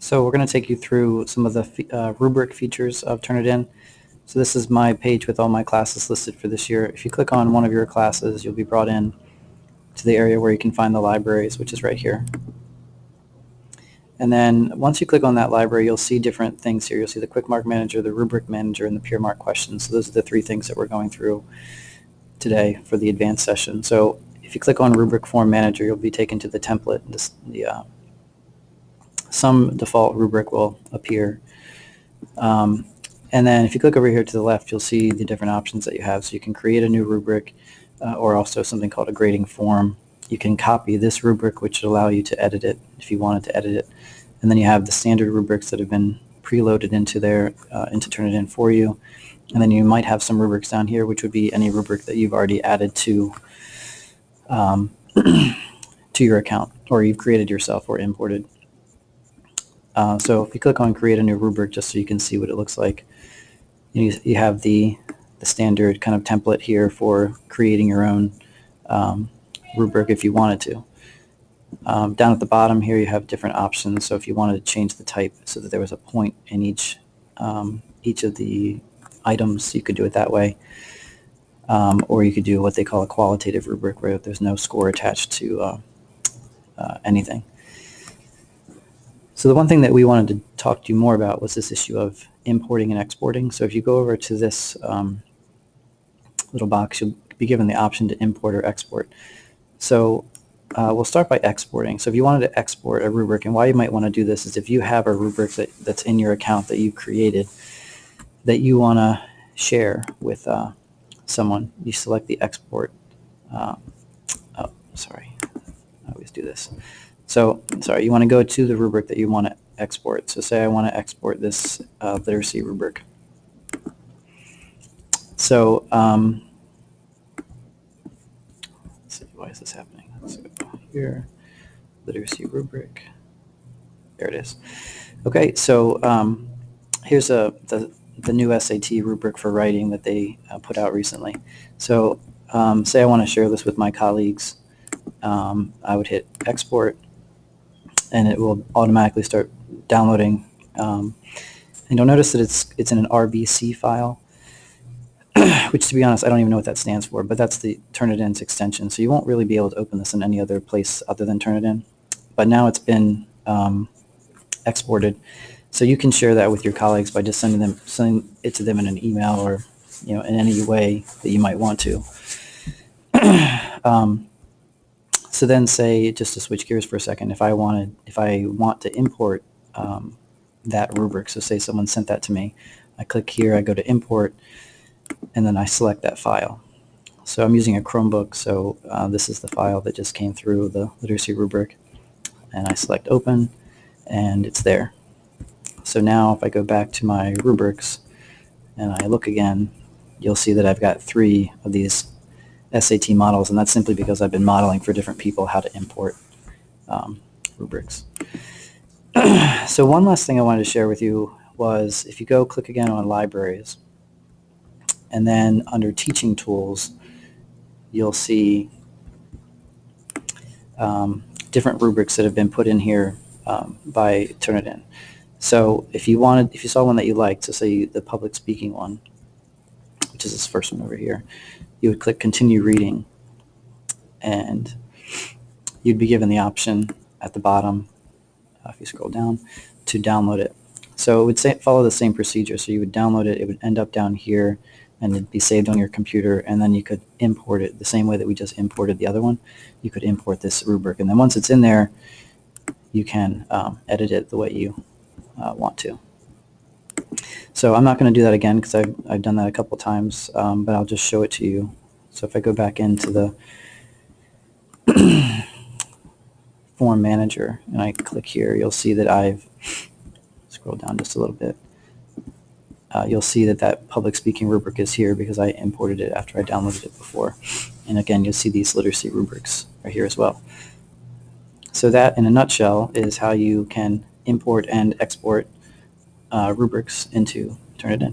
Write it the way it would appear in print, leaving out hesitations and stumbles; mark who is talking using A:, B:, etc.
A: So we're going to take you through some of the rubric features of Turnitin. So this is my page with all my classes listed for this year. If you click on one of your classes, you'll be brought in to the area where you can find the libraries, which is right here. And then once you click on that library, you'll see different things here. You'll see the Quick Mark Manager, the Rubric Manager, and the Pure Mark questions. So those are the three things that we're going through today for the advanced session. So if you click on Rubric Form Manager, you'll be taken to the template. Some default rubric will appear. And then if you click over here to the left, you'll see the different options that you have. So you can create a new rubric or also something called a grading form. You can copy this rubric, which will allow you to edit it if you wanted to edit it. And then you have the standard rubrics that have been preloaded into there, into Turnitin for you. And then you might have some rubrics down here, which would be any rubric that you've already added to to your account, or you've created yourself or imported. So if you click on create a new rubric, just so you can see what it looks like, you have the standard kind of template here for creating your own rubric if you wanted to. Down at the bottom here you have different options. So if you wanted to change the type so that there was a point in each of the items, you could do it that way. Or you could do what they call a qualitative rubric, where there's no score attached to anything. So the one thing that we wanted to talk to you more about was this issue of importing and exporting. So if you go over to this little box, you'll be given the option to import or export. So we'll start by exporting. So if you wanted to export a rubric, and why you might want to do this is if you have a rubric that's in your account that you've created that you want to share with someone, you select the export. I always do this. So, you want to go to the rubric that you want to export. So say I want to export this literacy rubric. So, let's see, why is this happening? Let's go here, literacy rubric. There it is. Okay, so here's the new SAT rubric for writing that they put out recently. So say I want to share this with my colleagues. I would hit export, and it will automatically start downloading. And you'll notice that it's in an RBC file, which, to be honest, I don't even know what that stands for, but that's the Turnitin's extension. So you won't really be able to open this in any other place other than Turnitin. But now it's been exported, so you can share that with your colleagues by just sending it to them in an email, or in any way that you might want to. So then, say, just to switch gears for a second, if I want to import that rubric, so say someone sent that to me, I click here, I go to import, and then I select that file. So I'm using a Chromebook, so this is the file that just came through, the literacy rubric, and I select open, and it's there. So now if I go back to my rubrics and I look again, you'll see that I've got 3 of these SAT models, and that's simply because I've been modeling for different people how to import rubrics. So one last thing I wanted to share with you was, if you go click again on libraries, and then under teaching tools, you'll see different rubrics that have been put in here by Turnitin. So if you saw one that you liked, so say the public speaking one, which is this first one over here, you would click continue reading, and you'd be given the option at the bottom, if you scroll down, to download it. So it would follow the same procedure. So you would download it, it would end up down here, and it'd be saved on your computer, and then you could import it the same way that we just imported the other one. You could import this rubric, and then once it's in there, you can edit it the way you want to. So I'm not going to do that again because I've done that a couple times, but I'll just show it to you. So if I go back into the form manager and I click here, you'll see that I've scroll down just a little bit. You'll see that public speaking rubric is here because I imported it after I downloaded it before. And again, you'll see these literacy rubrics are here as well. So that, in a nutshell, is how you can import and export rubrics into Turnitin.